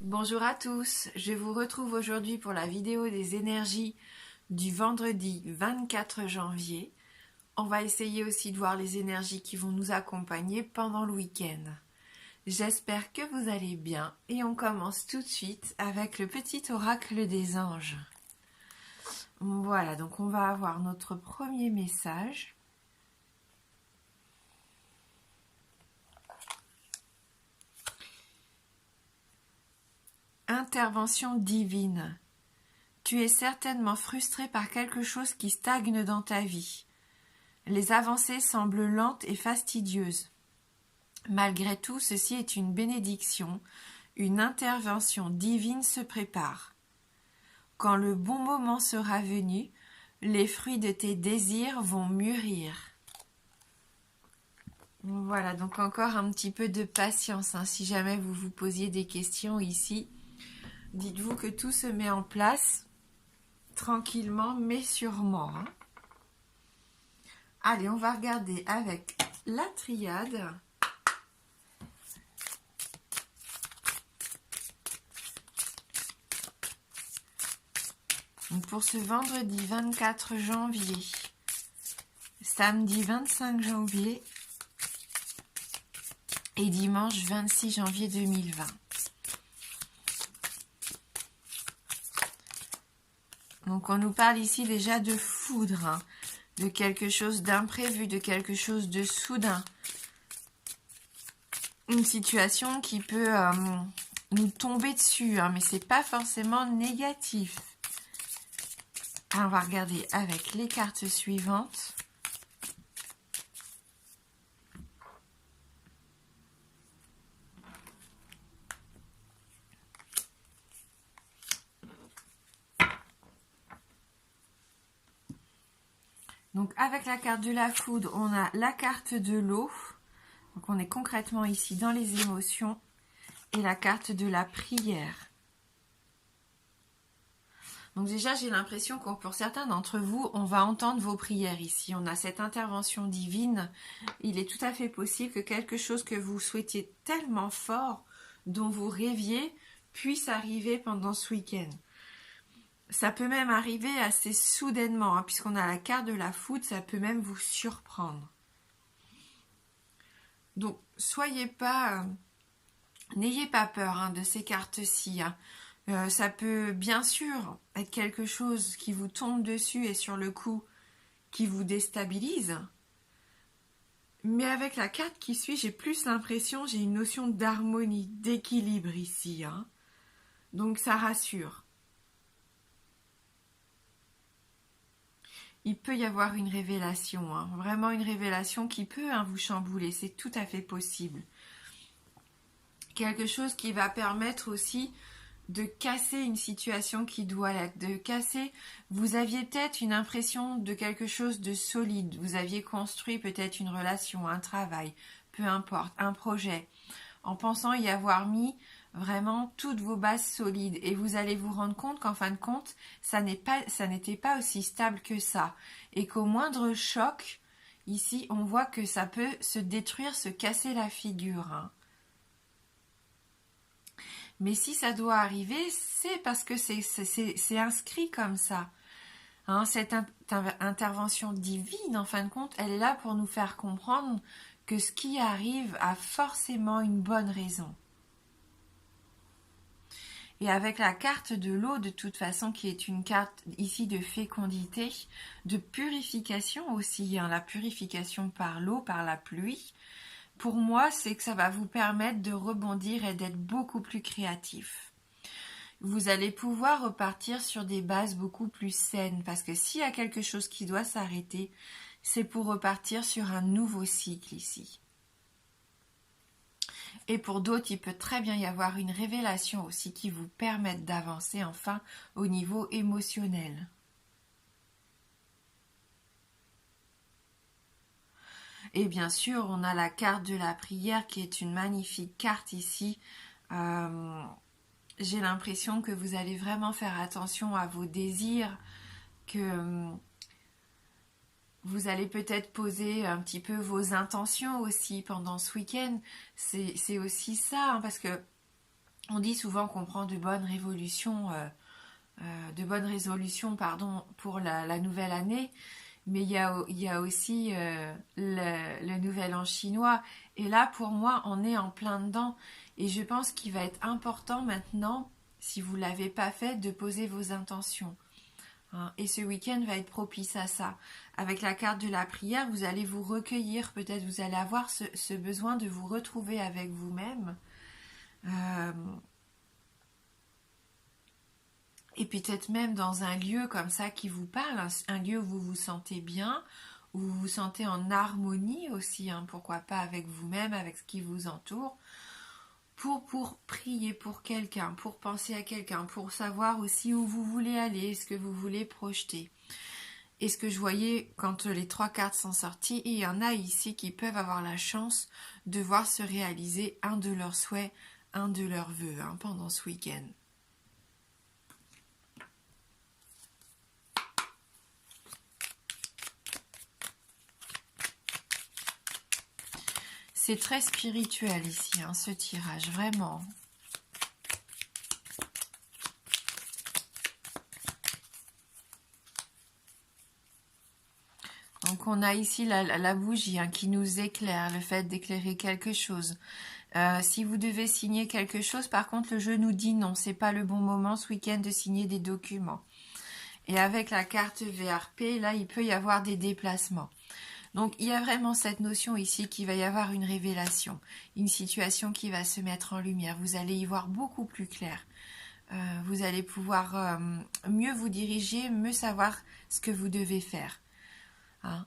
Bonjour à tous, je vous retrouve aujourd'hui pour la vidéo des énergies du vendredi 24 janvier. On va essayer aussi de voir les énergies qui vont nous accompagner pendant le week-end. J'espère que vous allez bien et on commence tout de suite avec le petit oracle des anges. Voilà, donc on va avoir notre premier message. Intervention divine. Tu es certainement frustré par quelque chose qui stagne dans ta vie. Les avancées semblent lentes et fastidieuses. Malgré tout, ceci est une bénédiction. Une intervention divine se prépare. Quand le bon moment sera venu, les fruits de tes désirs vont mûrir. Voilà, donc encore un petit peu de patience. Si jamais vous vous posiez des questions ici, dites-vous que tout se met en place tranquillement mais sûrement. Allez, on va regarder avec la triade. Donc pour ce vendredi 24 janvier, samedi 25 janvier et dimanche 26 janvier 2020. Donc on nous parle ici déjà de foudre, de quelque chose d'imprévu, de quelque chose de soudain. Une situation qui peut nous tomber dessus, mais c'est pas forcément négatif. Alors on va regarder avec les cartes suivantes. Donc avec la carte de la foudre, on a la carte de l'eau. Donc on est concrètement ici dans les émotions. Et la carte de la prière. Donc déjà, j'ai l'impression que pour certains d'entre vous, on va entendre vos prières ici. On a cette intervention divine. Il est tout à fait possible que quelque chose que vous souhaitiez tellement fort, dont vous rêviez, puisse arriver pendant ce week-end. Ça peut même arriver assez soudainement, puisqu'on a la carte de la foudre, ça peut même vous surprendre. Donc, n'ayez pas peur de ces cartes-ci. Ça peut bien sûr être quelque chose qui vous tombe dessus et sur le coup qui vous déstabilise. Mais avec la carte qui suit, j'ai plus l'impression, j'ai une notion d'harmonie, d'équilibre ici. Donc ça rassure. Il peut y avoir une révélation, vraiment une révélation qui peut vous chambouler, c'est tout à fait possible. Quelque chose qui va permettre aussi de casser une situation qui doit l'être, de casser, vous aviez peut-être une impression de quelque chose de solide, vous aviez construit peut-être une relation, un travail, peu importe, un projet, en pensant y avoir mis vraiment toutes vos bases solides, et vous allez vous rendre compte qu'en fin de compte, ça n'était pas aussi stable que ça, et qu'au moindre choc, ici, on voit que ça peut se détruire, se casser la figure, Mais si ça doit arriver, c'est parce que c'est inscrit comme ça. Cette intervention divine, en fin de compte, elle est là pour nous faire comprendre que ce qui arrive a forcément une bonne raison. Et avec la carte de l'eau, de toute façon, qui est une carte ici de fécondité, de purification aussi, la purification par l'eau, par la pluie, pour moi, c'est que ça va vous permettre de rebondir et d'être beaucoup plus créatif. Vous allez pouvoir repartir sur des bases beaucoup plus saines, parce que s'il y a quelque chose qui doit s'arrêter, c'est pour repartir sur un nouveau cycle ici. Et pour d'autres, il peut très bien y avoir une révélation aussi qui vous permette d'avancer enfin au niveau émotionnel. Et bien sûr, on a la carte de la prière qui est une magnifique carte ici. J'ai l'impression que vous allez vraiment faire attention à vos désirs, que vous allez peut-être poser un petit peu vos intentions aussi pendant ce week-end. C'est aussi ça, parce que On dit souvent qu'on prend de bonnes résolutions, pardon, pour la nouvelle année, mais il y a aussi le nouvel an chinois. Et là, pour moi, on est en plein dedans. Et je pense qu'il va être important maintenant, si vous ne l'avez pas fait, de poser vos intentions. Hein. Et ce week-end va être propice à ça. Avec la carte de la prière, vous allez vous recueillir. Peut-être vous allez avoir ce besoin de vous retrouver avec vous-même. Et peut-être même dans un lieu comme ça qui vous parle, un lieu où vous vous sentez bien, où vous vous sentez en harmonie aussi, hein, pourquoi pas avec vous-même, avec ce qui vous entoure, pour prier pour quelqu'un, pour penser à quelqu'un, pour savoir aussi où vous voulez aller, ce que vous voulez projeter. Et ce que je voyais quand les 3 cartes sont sorties, il y en a ici qui peuvent avoir la chance de voir se réaliser un de leurs souhaits, un de leurs vœux, hein, pendant ce week-end. C'est très spirituel ici, hein, ce tirage, vraiment. Donc on a ici la bougie, hein, qui nous éclaire, le fait d'éclairer quelque chose. Si vous devez signer quelque chose, par contre le jeu nous dit non, c'est pas le bon moment ce week-end de signer des documents. Et avec la carte VRP, là il peut y avoir des déplacements. Donc il y a vraiment cette notion ici qu'il va y avoir une révélation, une situation qui va se mettre en lumière. Vous allez y voir beaucoup plus clair. Vous allez pouvoir mieux vous diriger, mieux savoir ce que vous devez faire. Hein.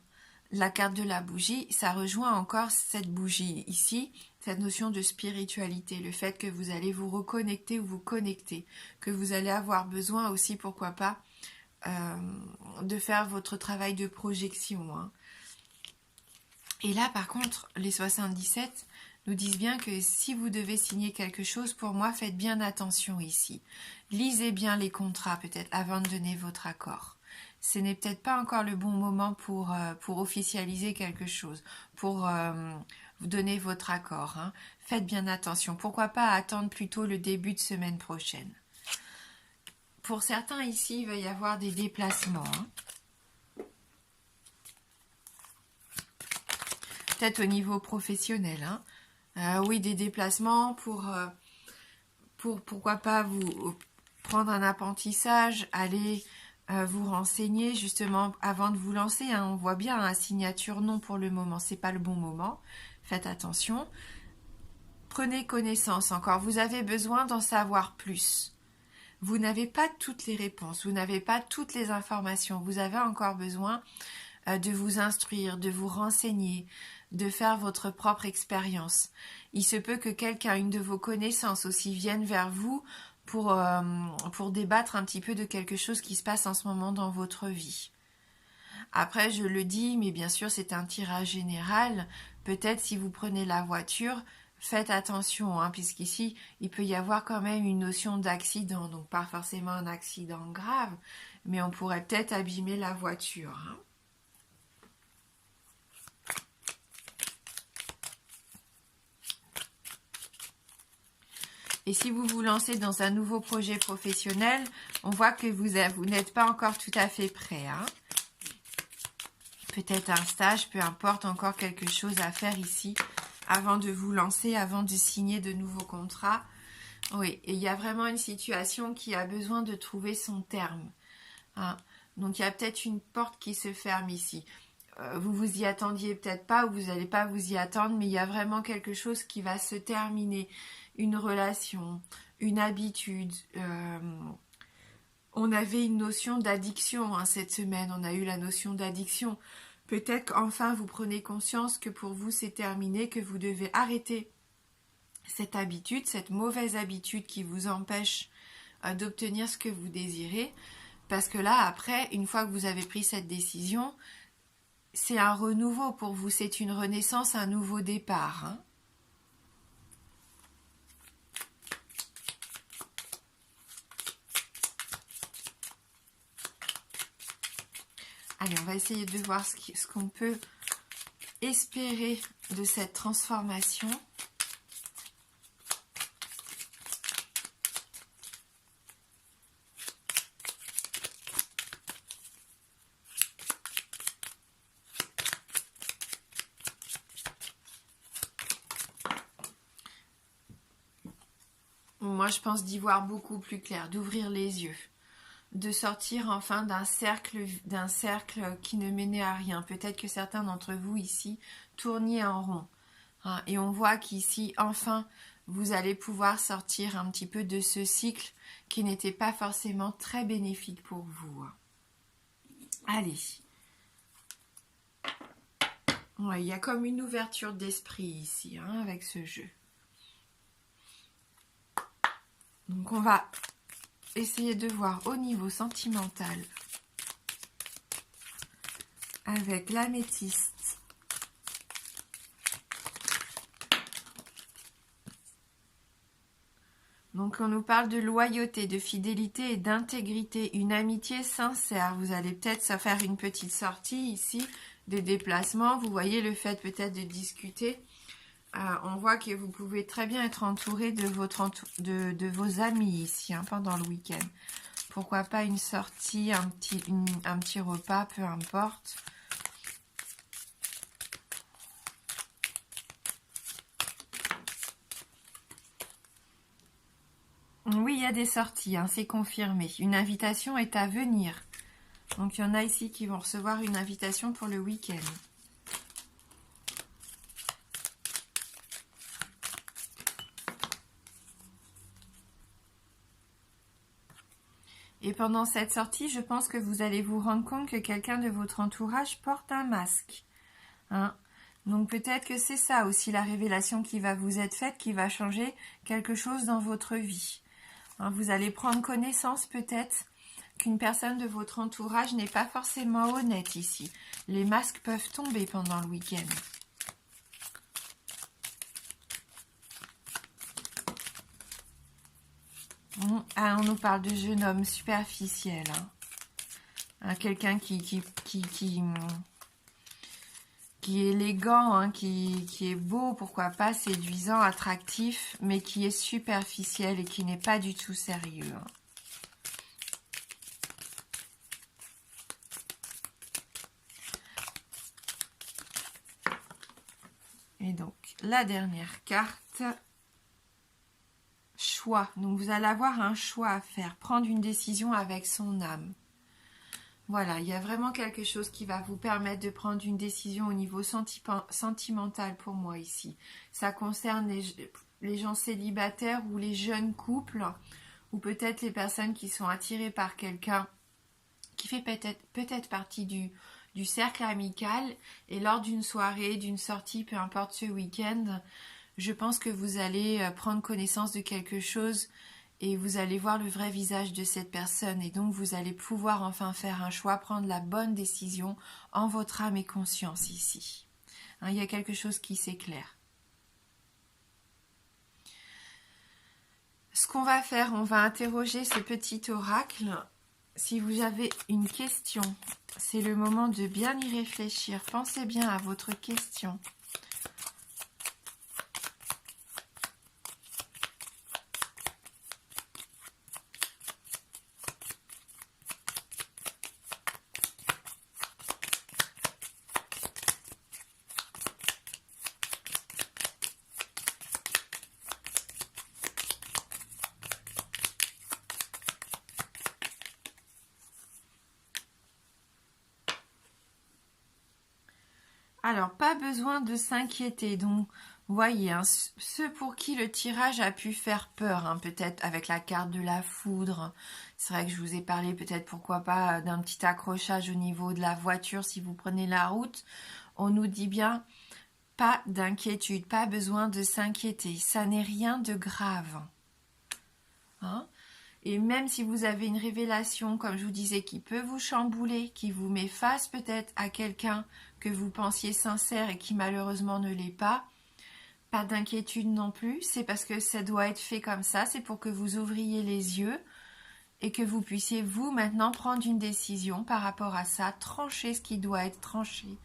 La carte de la bougie, ça rejoint encore cette bougie ici, cette notion de spiritualité, le fait que vous allez vous reconnecter ou vous connecter, que vous allez avoir besoin aussi, pourquoi pas, de faire votre travail de projection. Hein. Et là, par contre, les 77 nous disent bien que si vous devez signer quelque chose, pour moi, faites bien attention ici. Lisez bien les contrats, peut-être, avant de donner votre accord. Ce n'est peut-être pas encore le bon moment pour officialiser quelque chose, pour vous donner votre accord. Hein. Faites bien attention. Pourquoi pas attendre plutôt le début de semaine prochaine. Pour certains ici, il va y avoir des déplacements. Hein. Peut-être au niveau professionnel. Hein. Oui, des déplacements pour pourquoi pas vous prendre un apprentissage, aller vous renseigner justement avant de vous lancer. Hein. On voit bien, hein, signature non pour le moment, c'est pas le bon moment. Faites attention. Prenez connaissance encore. Vous avez besoin d'en savoir plus. Vous n'avez pas toutes les réponses, vous n'avez pas toutes les informations. Vous avez encore besoin de vous instruire, de vous renseigner, de faire votre propre expérience. Il se peut que quelqu'un, une de vos connaissances aussi, vienne vers vous pour débattre un petit peu de quelque chose qui se passe en ce moment dans votre vie. Après, je le dis, mais bien sûr, c'est un tirage général. Peut-être si vous prenez la voiture, faites attention, hein, puisqu'ici, il peut y avoir quand même une notion d'accident. Donc, pas forcément un accident grave, mais on pourrait peut-être abîmer la voiture. Hein. Et si vous vous lancez dans un nouveau projet professionnel, on voit que vous n'êtes pas encore tout à fait prêt. Hein. Peut-être un stage, peu importe, encore quelque chose à faire ici avant de vous lancer, avant de signer de nouveaux contrats. Oui, et il y a vraiment une situation qui a besoin de trouver son terme. Hein. Donc il y a peut-être une porte qui se ferme ici. Vous vous y attendiez peut-être pas ou vous n'allez pas vous y attendre, mais il y a vraiment quelque chose qui va se terminer. Une relation, une habitude. On avait une notion d'addiction, hein, cette semaine. On a eu la notion d'addiction. Peut-être qu'enfin vous prenez conscience que pour vous c'est terminé, que vous devez arrêter cette habitude, cette mauvaise habitude qui vous empêche d'obtenir ce que vous désirez. Parce que là, après, une fois que vous avez pris cette décision, c'est un renouveau pour vous, c'est une renaissance, un nouveau départ. Hein. Allez, on va essayer de voir ce qu'on peut espérer de cette transformation. moi je pense d'y voir beaucoup plus clair, d'ouvrir les yeux, de sortir enfin d'un cercle qui ne menait à rien. Peut-être que certains d'entre vous ici tourniez en rond. Hein, et on voit qu'ici, enfin, vous allez pouvoir sortir un petit peu de ce cycle qui n'était pas forcément très bénéfique pour vous. Allez. Ouais, il y a comme une ouverture d'esprit ici, hein, avec ce jeu. Donc on va essayer de voir au niveau sentimental avec l'améthyste. Donc on nous parle de loyauté, de fidélité et d'intégrité, une amitié sincère. Vous allez peut-être se faire une petite sortie ici, des déplacements. Vous voyez le fait peut-être de discuter. On voit que vous pouvez très bien être entouré de vos amis ici, hein, pendant le week-end. Pourquoi pas une sortie, un petit repas, peu importe. Oui, il y a des sorties, hein, c'est confirmé. Une invitation est à venir. Donc il y en a ici qui vont recevoir une invitation pour le week-end. Et pendant cette sortie, je pense que vous allez vous rendre compte que quelqu'un de votre entourage porte un masque. Hein? Donc peut-être que c'est ça aussi la révélation qui va vous être faite, qui va changer quelque chose dans votre vie. Hein, vous allez prendre connaissance peut-être qu'une personne de votre entourage n'est pas forcément honnête ici. Les masques peuvent tomber pendant le week-end. Ah, on nous parle de jeune homme superficiel. Hein, quelqu'un qui est élégant, hein, qui est beau, pourquoi pas, séduisant, attractif, mais qui est superficiel et qui n'est pas du tout sérieux. Hein. Et donc, la dernière carte, choix. Donc, vous allez avoir un choix à faire, prendre une décision avec son âme. Voilà, il y a vraiment quelque chose qui va vous permettre de prendre une décision au niveau sentimental pour moi ici. Ça concerne les gens célibataires ou les jeunes couples, ou peut-être les personnes qui sont attirées par quelqu'un qui fait peut-être partie du cercle amical. Et lors d'une soirée, d'une sortie, peu importe ce week-end, je pense que vous allez prendre connaissance de quelque chose et vous allez voir le vrai visage de cette personne. Et donc, vous allez pouvoir enfin faire un choix, prendre la bonne décision en votre âme et conscience ici. Hein, il y a quelque chose qui s'éclaire. Ce qu'on va faire, on va interroger ce petit oracle. Si vous avez une question, c'est le moment de bien y réfléchir. Pensez bien à votre question. Alors, pas besoin de s'inquiéter. Donc, voyez, hein, ceux pour qui le tirage a pu faire peur, hein, peut-être avec la carte de la foudre. C'est vrai que je vous ai parlé peut-être, pourquoi pas, d'un petit accrochage au niveau de la voiture si vous prenez la route. On nous dit bien, pas d'inquiétude, pas besoin de s'inquiéter. Ça n'est rien de grave. Hein? Et même si vous avez une révélation, comme je vous disais, qui peut vous chambouler, qui vous met face peut-être à quelqu'un que vous pensiez sincère et qui malheureusement ne l'est pas d'inquiétude non plus. C'est parce que ça doit être fait comme ça. C'est pour que vous ouvriez les yeux et que vous puissiez vous maintenant prendre une décision par rapport à ça, trancher ce qui doit être tranché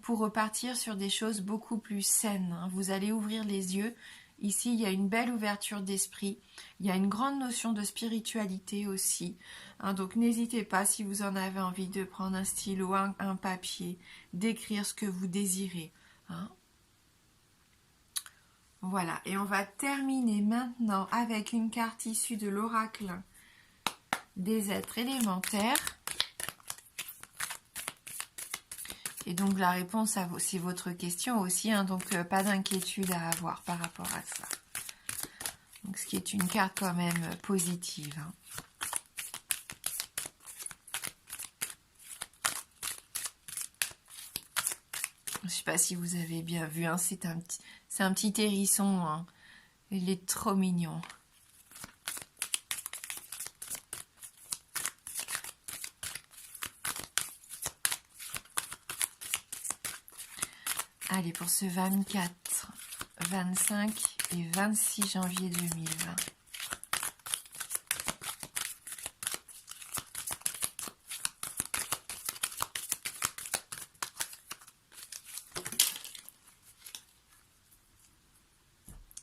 pour repartir sur des choses beaucoup plus saines. Vous allez ouvrir les yeux. Ici, il y a une belle ouverture d'esprit. Il y a une grande notion de spiritualité aussi. Hein, donc, n'hésitez pas, si vous en avez envie, de prendre un stylo, un papier, d'écrire ce que vous désirez. Hein. Voilà, et on va terminer maintenant avec une carte issue de l'oracle des êtres élémentaires. Et donc la réponse à c'est votre question aussi, hein, donc pas d'inquiétude à avoir par rapport à ça. Donc ce qui est une carte quand même positive. Hein. Je ne sais pas si vous avez bien vu, hein, c'est un petit hérisson, hein. Il est trop mignon. Allez, pour ce 24, 25 et 26 janvier 2020.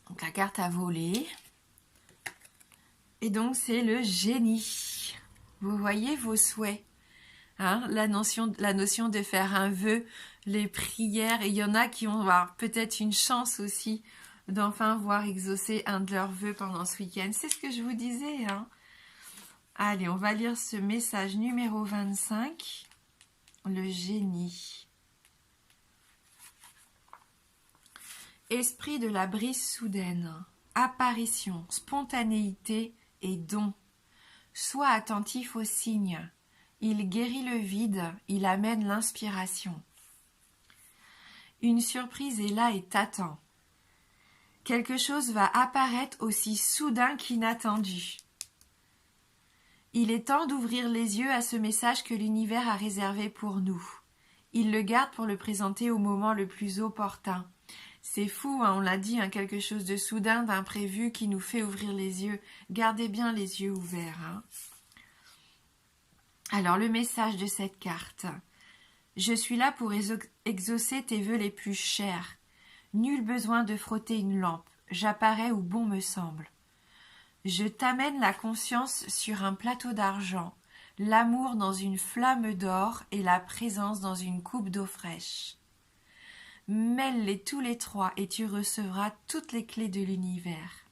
Donc la carte a volé. Et donc c'est le génie. Vous voyez vos souhaits. Hein, la notion de faire un vœu, les prières, et il y en a qui vont avoir peut-être une chance aussi d'enfin voir exaucer un de leurs vœux pendant ce week-end. C'est ce que je vous disais. Hein. Allez, on va lire ce message numéro 25, le génie. Esprit de la brise soudaine, apparition, spontanéité et don. Sois attentif aux signes. Il guérit le vide, il amène l'inspiration. Une surprise est là et t'attend. Quelque chose va apparaître aussi soudain qu'inattendu. Il est temps d'ouvrir les yeux à ce message que l'univers a réservé pour nous. Il le garde pour le présenter au moment le plus opportun. C'est fou, hein, on l'a dit, hein, quelque chose de soudain, d'imprévu qui nous fait ouvrir les yeux. Gardez bien les yeux ouverts. Hein. Alors, le message de cette carte. Je suis là pour exaucer tes vœux les plus chers. Nul besoin de frotter une lampe. J'apparais où bon me semble. Je t'amène la conscience sur un plateau d'argent, l'amour dans une flamme d'or et la présence dans une coupe d'eau fraîche. Mêle-les tous les trois et tu recevras toutes les clés de l'univers.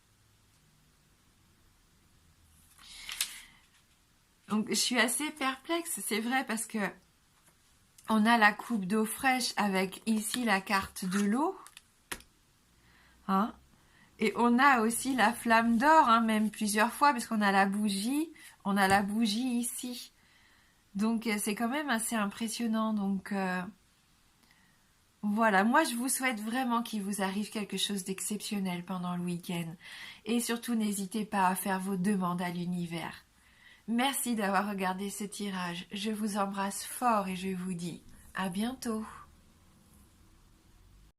Donc je suis assez perplexe, c'est vrai, parce que on a la coupe d'eau fraîche avec ici la carte de l'eau. Hein, et on a aussi la flamme d'or, hein, même plusieurs fois, parce qu'on a la bougie, ici. Donc c'est quand même assez impressionnant. Donc voilà, moi je vous souhaite vraiment qu'il vous arrive quelque chose d'exceptionnel pendant le week-end. Et surtout, n'hésitez pas à faire vos demandes à l'univers. Merci d'avoir regardé ce tirage. Je vous embrasse fort et je vous dis à bientôt.